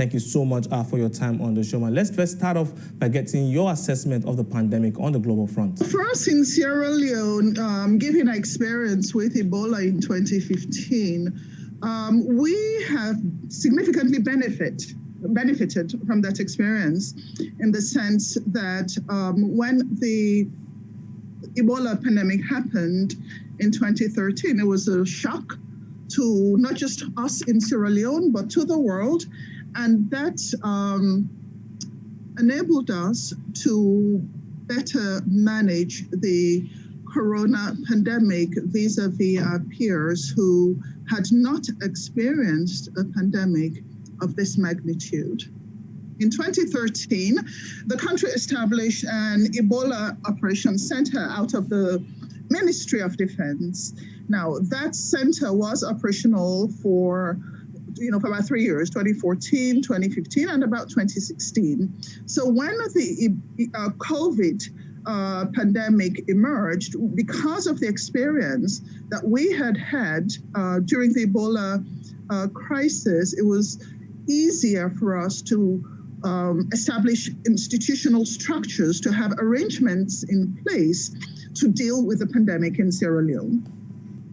Thank you so much for your time on the show, man. Let's first start off by getting your assessment of the pandemic on the global front. For us in Sierra Leone, given our experience with Ebola in 2015, we have significantly benefited from that experience in the sense that when the Ebola pandemic happened in 2013, it was a shock to not just us in Sierra Leone, but to the world. And that enabled us to better manage the corona pandemic vis-a-vis our peers who had not experienced a pandemic of this magnitude. In 2013, the country established an Ebola operations center out of the Ministry of Defense. Now, that center was operational for about 3 years, 2014, 2015, and about 2016. So when the COVID pandemic emerged, because of the experience that we had during the Ebola crisis, it was easier for us to establish institutional structures to have arrangements in place to deal with the pandemic in Sierra Leone.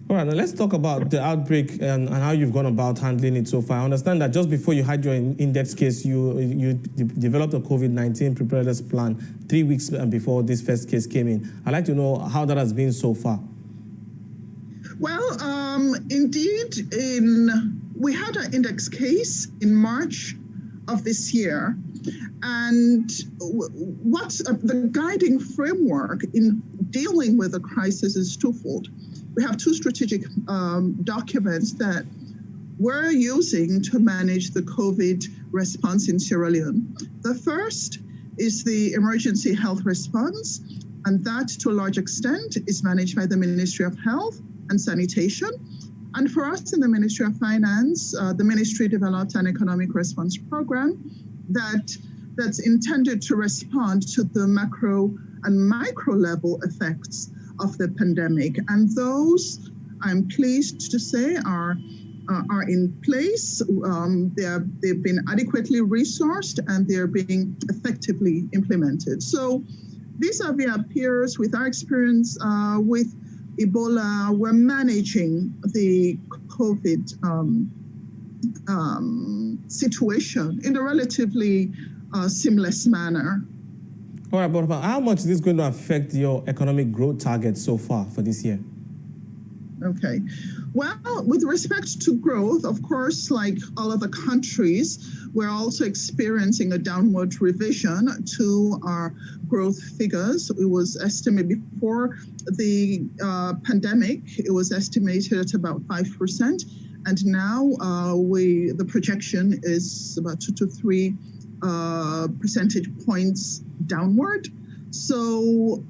All right, now let's talk about the outbreak and how you've gone about handling it so far. I understand that just before you had your index case, you developed a COVID-19 preparedness plan 3 weeks before this first case came in. I'd like to know how that has been so far. Well, indeed, we had an index case in March of this year. And what the guiding framework in dealing with the crisis is twofold. We have two strategic documents that we're using to manage the COVID response in Sierra Leone. The first is the emergency health response, and that to a large extent is managed by the Ministry of Health and Sanitation. And for us in the Ministry of Finance, the ministry developed an economic response program that's intended to respond to the macro and micro level effects of the pandemic. And those, I'm pleased to say, are in place. They've been adequately resourced and they're being effectively implemented. So vis-a-vis our peers, with our experience with Ebola, we're managing the COVID situation in a relatively seamless manner. All right, but how much is this going to affect your economic growth targets so far for this year? Okay. Well, with respect to growth, of course, like all other countries, we're also experiencing a downward revision to our growth figures. It was estimated before the pandemic, it was estimated at about 5%. And now the projection is about 2 to 3 percentage points downward. So,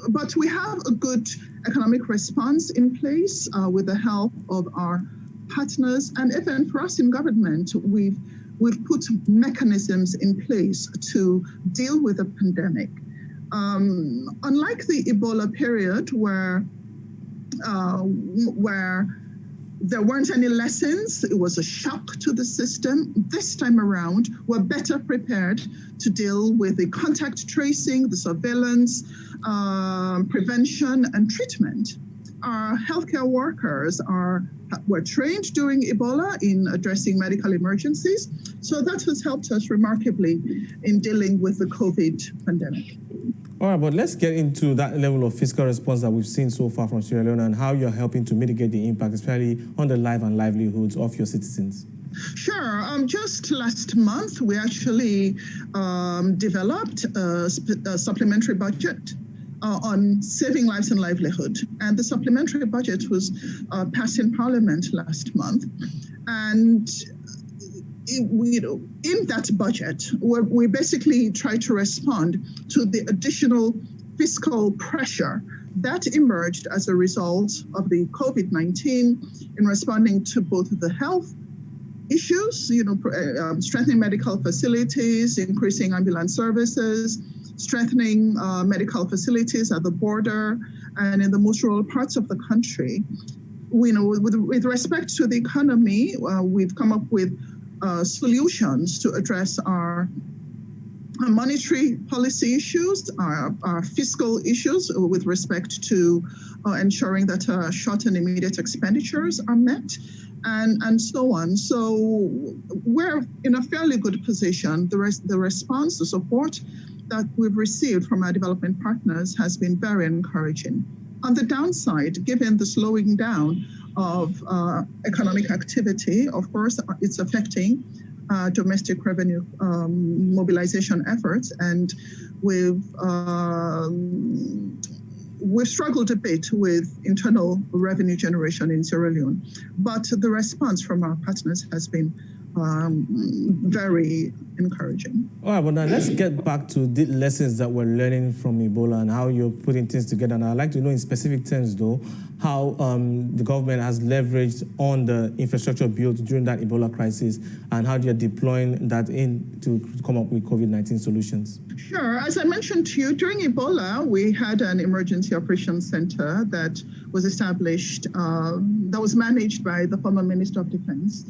but we have a good economic response in place with the help of our partners, and even for us in government, we've put mechanisms in place to deal with the pandemic. Unlike the Ebola period, where there weren't any lessons, it was a shock to the system. This time around, we're better prepared to deal with the contact tracing, the surveillance, prevention, and treatment. Our healthcare workers were trained during Ebola in addressing medical emergencies. So that has helped us remarkably in dealing with the COVID pandemic. All right, but let's get into that level of fiscal response that we've seen so far from Sierra Leone and how you're helping to mitigate the impact, especially on the life and livelihoods of your citizens. Sure. Just last month, we actually developed a supplementary budget on saving lives and livelihood. And the supplementary budget was passed in Parliament last month. And in that budget, we basically try to respond to the additional fiscal pressure that emerged as a result of the COVID-19 in responding to both the health issues, strengthening medical facilities, increasing ambulance services, strengthening medical facilities at the border and in the most rural parts of the country. With respect to the economy, we've come up with solutions to address our monetary policy issues, our fiscal issues with respect to ensuring that short and immediate expenditures are met, and so on. So we're in a fairly good position. The response, the support that we've received from our development partners has been very encouraging. On the downside, given the slowing down of economic activity, of course, it's affecting domestic revenue mobilization efforts, and we've struggled a bit with internal revenue generation in Sierra Leone, but the response from our partners has been very encouraging. All right, well, now let's get back to the lessons that we're learning from Ebola and how you're putting things together. And I'd like to know in specific terms, though, how the government has leveraged on the infrastructure built during that Ebola crisis and how you're deploying that in to come up with COVID-19 solutions. Sure. As I mentioned to you, during Ebola, we had an emergency operations center that was established, that was managed by the former Minister of Defense.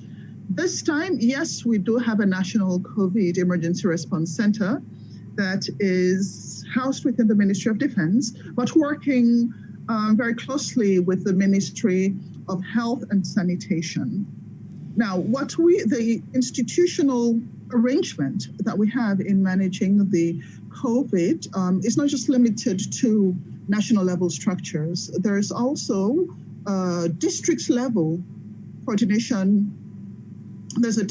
This time, yes, we do have a national COVID emergency response center that is housed within the Ministry of Defense, but working very closely with the Ministry of Health and Sanitation. Now, the institutional arrangement that we have in managing the COVID is not just limited to national level structures. There's also district level coordination. There are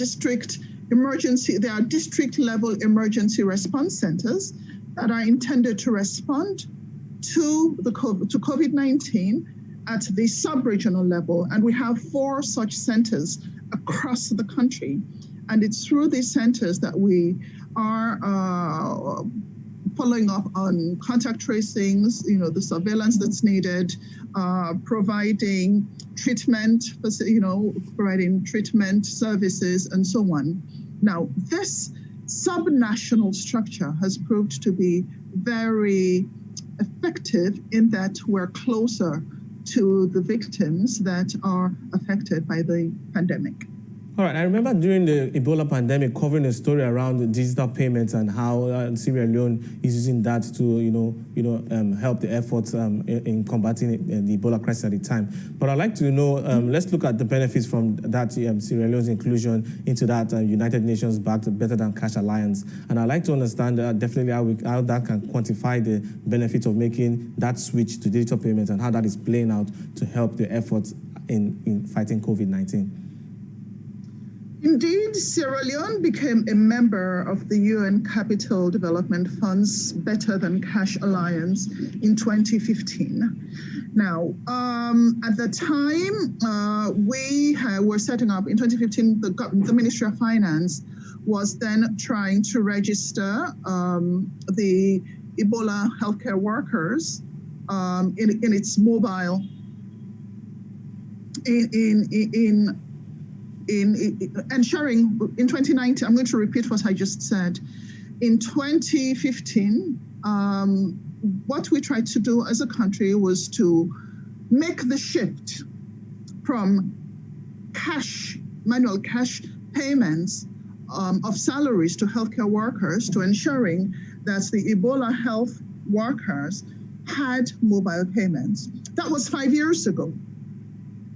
district level emergency response centers that are intended to respond to COVID-19 at the sub-regional level. And we have 4 such centers across the country. And it's through these centers that we are following up on contact tracings, the surveillance that's needed, providing treatment, providing treatment services, and so on. Now, this sub-national structure has proved to be very effective in that we're closer to the victims that are affected by the pandemic. All right, I remember during the Ebola pandemic covering a story around digital payments and how Sierra Leone is using that to, help the efforts in combating the Ebola crisis at the time. But I'd like to know, let's look at the benefits from that Sierra Leone's inclusion into that United Nations-backed Better Than Cash Alliance. And I'd like to understand definitely how that can quantify the benefits of making that switch to digital payments and how that is playing out to help the efforts in fighting COVID-19. Indeed, Sierra Leone became a member of the UN Capital Development Fund's Better Than Cash Alliance in 2015. Now, at the time, we were setting up, in 2015, the Ministry of Finance was then trying to register the Ebola healthcare workers in its mobile, in ensuring in 2019, I'm going to repeat what I just said. In 2015, what we tried to do as a country was to make the shift from manual cash payments of salaries to healthcare workers to ensuring that the Ebola health workers had mobile payments. That was 5 years ago.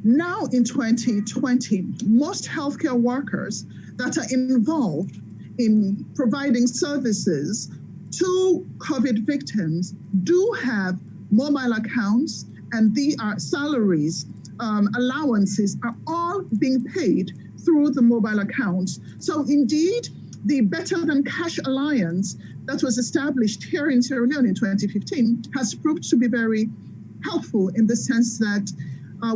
Now in 2020, most healthcare workers that are involved in providing services to COVID victims do have mobile accounts, and the salaries, allowances are all being paid through the mobile accounts. So indeed, the Better Than Cash Alliance that was established here in Sierra Leone in 2015 has proved to be very helpful in the sense that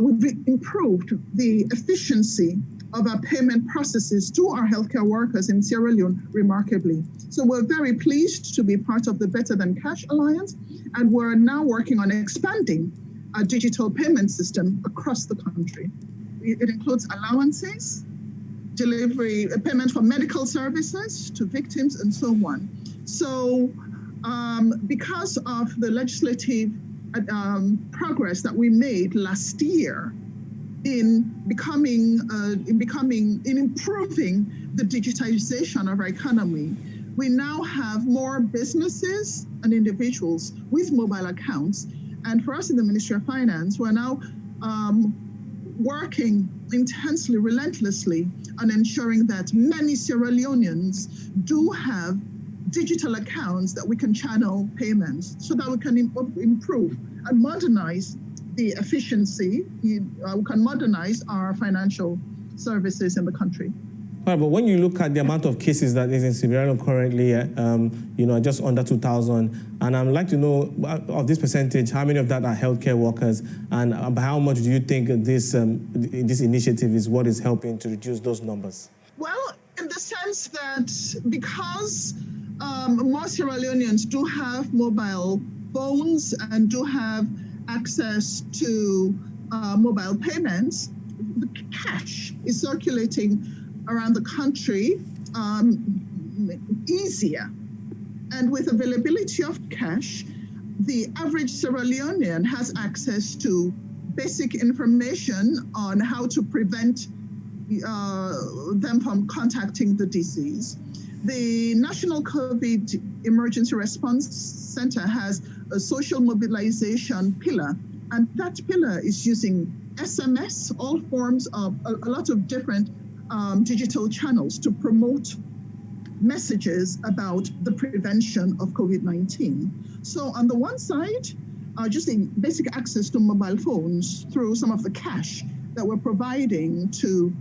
we've improved the efficiency of our payment processes to our healthcare workers in Sierra Leone remarkably. So we're very pleased to be part of the Better Than Cash Alliance, and we're now working on expanding our digital payment system across the country. It includes allowances, delivery, payment for medical services to victims, and so on. So because of the legislative progress that we made last year, in improving the digitization of our economy. We now have more businesses and individuals with mobile accounts. And for us in the Ministry of Finance, we're now working intensely, relentlessly on ensuring that many Sierra Leoneans do have digital accounts that we can channel payments so that we can improve and modernize the efficiency. We can modernize our financial services in the country. Right, but when you look at the amount of cases that is in Sierra Leone currently, just under 2,000, and I'd like to know of this percentage, how many of that are healthcare workers, and how much do you think this initiative is what is helping to reduce those numbers? Well, in the sense that because more Sierra Leoneans do have mobile phones and do have access to mobile payments, the cash is circulating around the country easier. And with availability of cash, the average Sierra Leonean has access to basic information on how to prevent them from contacting the disease. The National COVID Emergency Response Center has a social mobilization pillar, and that pillar is using SMS, all forms of a lot of different digital channels to promote messages about the prevention of COVID-19. So on the one side, just the basic access to mobile phones through some of the cash that we're providing to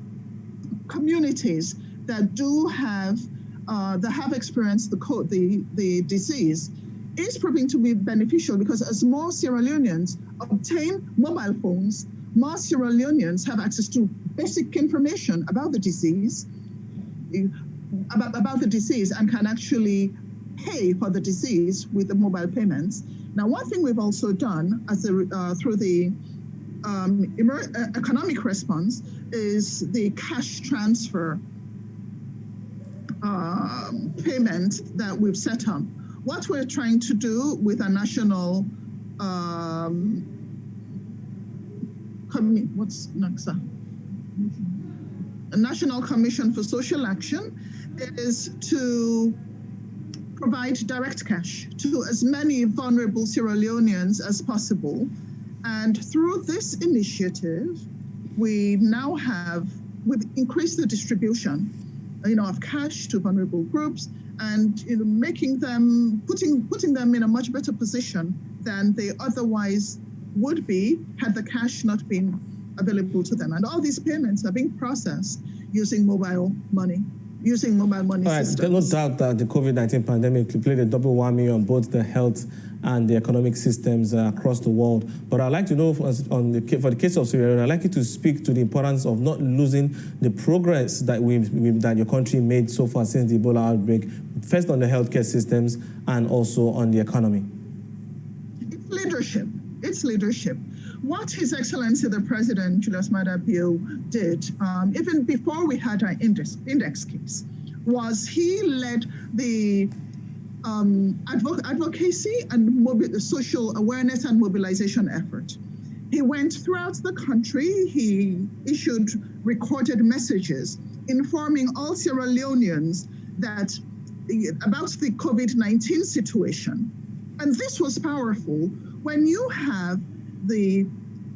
communities that do have experienced the disease is proving to be beneficial, because as more Sierra Leoneans obtain mobile phones, more Sierra Leoneans have access to basic information about the disease, and can actually pay for the disease with the mobile payments. Now, one thing we've also done through the economic response is the cash transfer payment that we've set up. What we're trying to do with a national a National Commission for Social Action is to provide direct cash to as many vulnerable Sierra Leoneans as possible. And through this initiative, we've increased the distribution, of cash to vulnerable groups, and putting them in a much better position than they otherwise would be had the cash not been available to them. And all these payments are being processed using mobile money systems. There's no doubt that the COVID-19 pandemic played a double whammy on both the health and the economic systems across the world. But I'd like to know, for the case of Sierra Leone, I'd like you to speak to the importance of not losing the progress that that your country made so far since the Ebola outbreak, first on the healthcare systems and also on the economy. It's leadership. What His Excellency the President, Julius Maada Bio, did, even before we had our index case, was he led the advocacy and the social awareness and mobilization effort. He went throughout the country. He issued recorded messages informing all Sierra Leoneans about the COVID-19 situation. And this was powerful. When you have the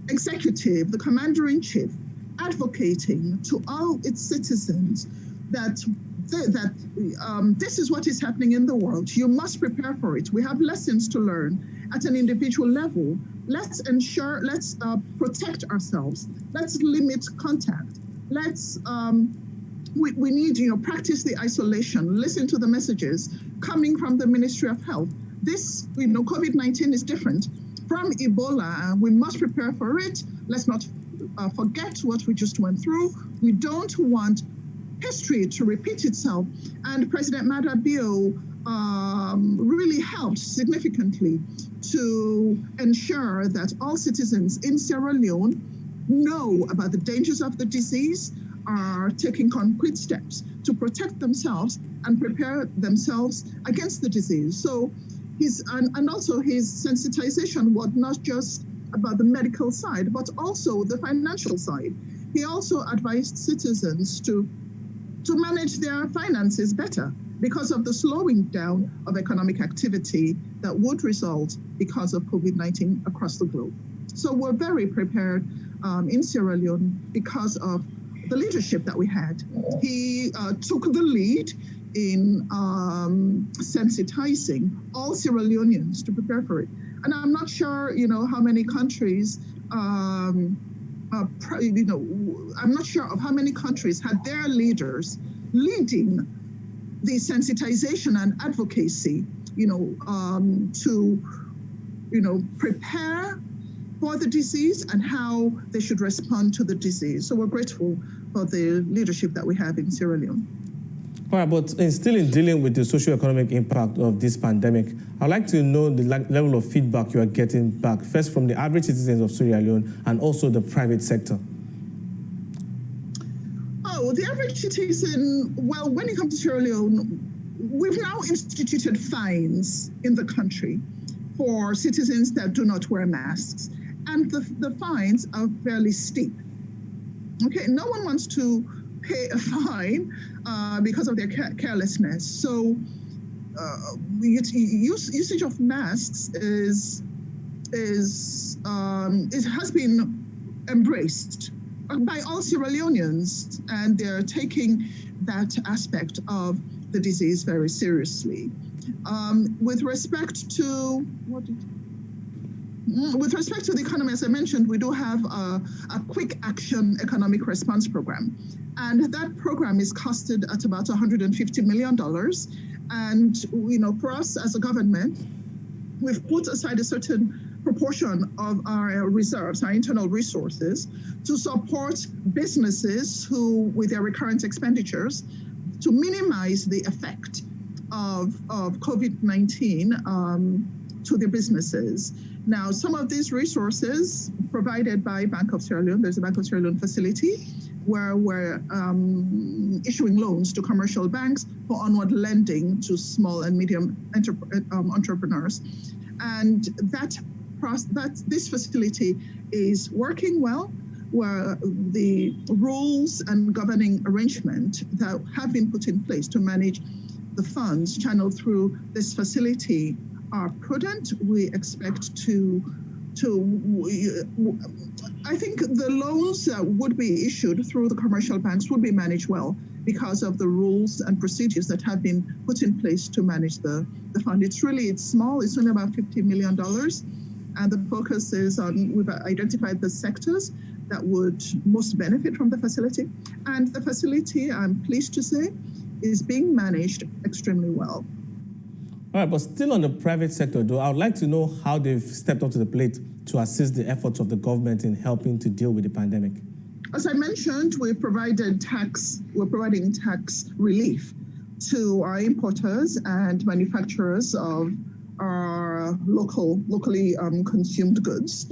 executive, the commander-in-chief, advocating to all its citizens that this is what is happening in the world, you must prepare for it. We have lessons to learn at an individual level. Let's protect ourselves. Let's limit contact. We need, practice the isolation, listen to the messages coming from the Ministry of Health. This, COVID-19 is different from Ebola. We must prepare for it. Let's not forget what we just went through. We don't want history to repeat itself. And President Maada Bio really helped significantly to ensure that all citizens in Sierra Leone know about the dangers of the disease, are taking concrete steps to protect themselves and prepare themselves against the disease. So and also his sensitization was not just about the medical side, but also the financial side. He also advised citizens to manage their finances better because of the slowing down of economic activity that would result because of COVID-19 across the globe. So we're very prepared in Sierra Leone because of the leadership that we had. He took the lead in sensitizing all Sierra Leoneans to prepare for it. And I'm not sure, how many countries, I'm not sure of how many countries had their leaders leading the sensitization and advocacy, to, prepare for the disease and how they should respond to the disease. So we're grateful for the leadership that we have in Sierra Leone. All right, but still in dealing with the socio-economic impact of this pandemic, I'd like to know the level of feedback you are getting back, first from the average citizens of Sierra Leone and also the private sector. Oh, the average citizen, well, when it comes to Sierra Leone, we've now instituted fines in the country for citizens that do not wear masks. And the fines are fairly steep. Okay, no one wants to pay a fine because of their carelessness. So usage of masks has been embraced by all Sierra Leoneans, and they're taking that aspect of the disease very seriously. With respect to the economy, as I mentioned, we do have a quick action economic response program. And that program is costed at about $150 million. And, for us as a government, we've put aside a certain proportion of our reserves, our internal resources, to support businesses who, with their recurrent expenditures, to minimize the effect of COVID-19 to their businesses. Now, some of these resources provided by Bank of Sierra Leone, there's a Bank of Sierra Leone facility where we're issuing loans to commercial banks for onward lending to small and medium entrepreneurs. And this facility is working well, where the rules and governing arrangement that have been put in place to manage the funds channeled through this facility are prudent. We expect I think the loans that would be issued through the commercial banks would be managed well because of the rules and procedures that have been put in place to manage the fund. It's small, it's only about $50 million. And the focus is on, we've identified the sectors that would most benefit from the facility. And the facility, I'm pleased to say, is being managed extremely well. All right, but still on the private sector, though, I would like to know how they've stepped up to the plate to assist the efforts of the government in helping to deal with the pandemic. As I mentioned, we're providing tax relief to our importers and manufacturers of our locally consumed goods.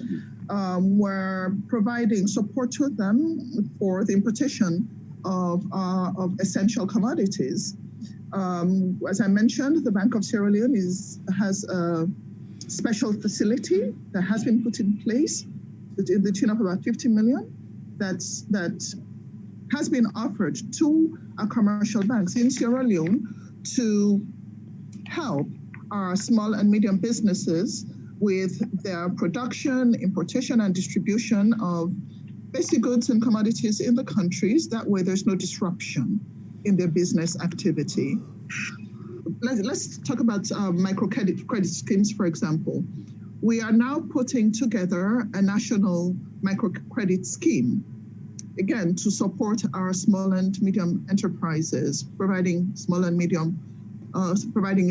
We're providing support to them for the importation of essential commodities. As I mentioned, the Bank of Sierra Leone has a special facility that has been put in place in the tune of about $50 million that has been offered to our commercial banks in Sierra Leone to help our small and medium businesses with their production, importation, and distribution of basic goods and commodities in the countries. That way there's no disruption in their business activity. Let's talk about microcredit schemes, for example. We are now putting together a national microcredit scheme, again, to support our small and medium enterprises, providing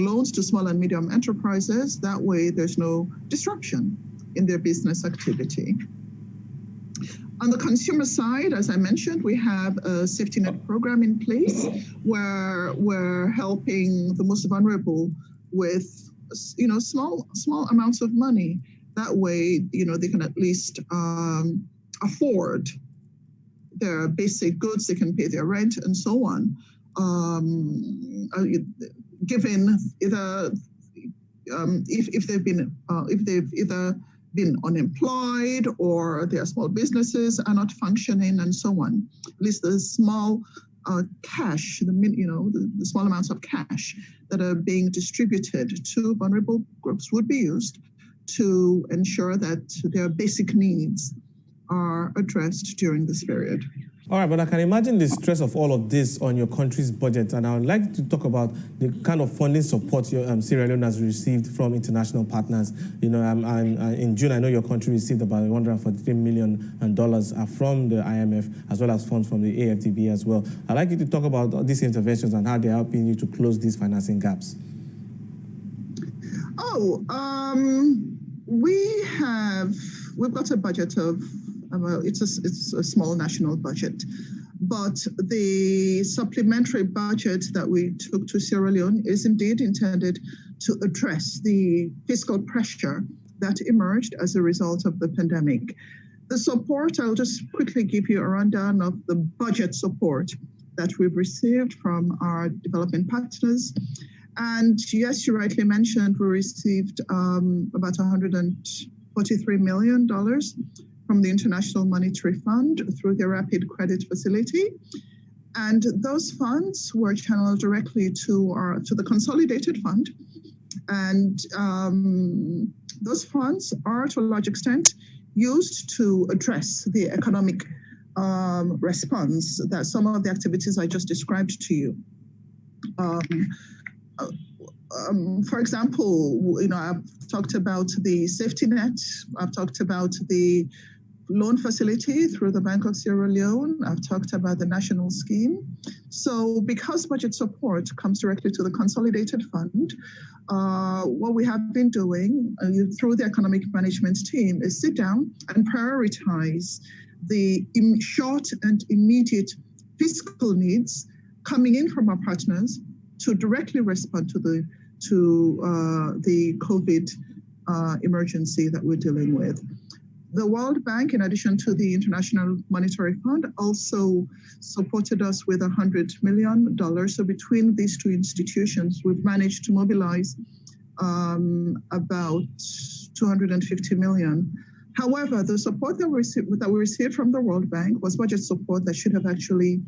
loans to small and medium enterprises. That way there's no disruption in their business activity. On the consumer side, as I mentioned, we have a safety net program in place where we're helping the most vulnerable with, small amounts of money. That way, they can at least afford their basic goods, they can pay their rent and so on. Given either if they've either been unemployed, or their small businesses are not functioning, and so on. At least the small cash, the small amounts of cash that are being distributed to vulnerable groups would be used to ensure that their basic needs are addressed during this period. All right, but I can imagine the stress of all of this on your country's budget, and I would like to talk about the kind of funding support Sierra Leone has received from international partners. In June, I know your country received about $143 million from the IMF, as well as funds from the AFDB as well. I'd like you to talk about these interventions and how they're helping you to close these financing gaps. We've got a budget of, it's a small national budget, but the supplementary budget that we took to Sierra Leone is indeed intended to address the fiscal pressure that emerged as a result of the pandemic. The support, I'll just quickly give you a rundown of the budget support that we've received from our development partners. And yes, you rightly mentioned we received about $143 million from the International Monetary Fund through the Rapid Credit Facility. And those funds were channeled directly to the Consolidated Fund. And those funds are, to a large extent, used to address the economic response that some of the activities I just described to you. For example, I've talked about the safety net. I've talked about the loan facility through the Bank of Sierra Leone. I've talked about the national scheme. So because budget support comes directly to the Consolidated Fund, what we have been doing through the economic management team is sit down and prioritize the short and immediate fiscal needs coming in from our partners to directly respond to the COVID emergency that we're dealing with. The World Bank, in addition to the International Monetary Fund, also supported us with $100 million. So between these two institutions, we've managed to mobilize about $250 million. However, the support that we received from the World Bank was budget support that should have actually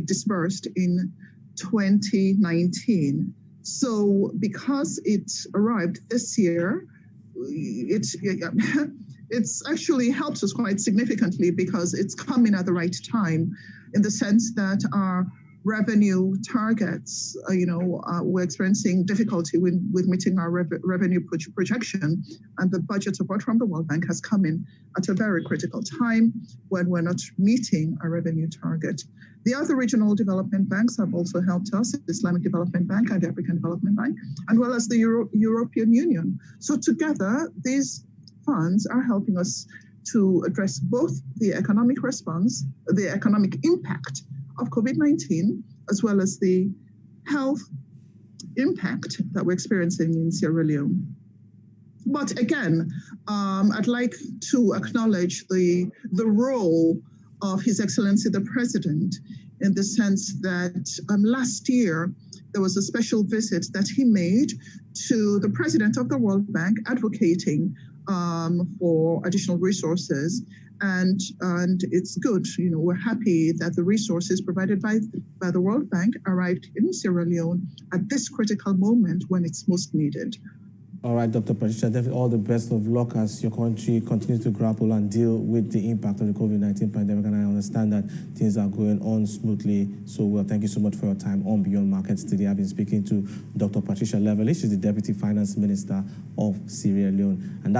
disbursed in 2019. So because it arrived this year, it's actually helps us quite significantly because it's coming at the right time, in the sense that our revenue targets, we're experiencing difficulty with meeting our revenue projection, and the budget support from the World Bank has come in at a very critical time when we're not meeting our revenue target. The other regional development banks have also helped us, the Islamic Development Bank and the African Development Bank, as well as the European Union. So together, these funds are helping us to address both the economic response, the economic impact of COVID-19, as well as the health impact that we're experiencing in Sierra Leone. But again, I'd like to acknowledge the role of His Excellency the President, in the sense that last year there was a special visit that he made to the President of the World Bank, advocating for additional resources. And it's good, we're happy that the resources provided by the World Bank arrived in Sierra Leone at this critical moment when it's most needed. All right, Dr. Patricia, definitely all the best of luck as your country continues to grapple and deal with the impact of the COVID-19 pandemic. And I understand that things are going on smoothly. So, well, thank you so much for your time on Beyond Markets today. I've been speaking to Dr. Patricia Laverley. She's the Deputy Finance Minister of Sierra Leone. And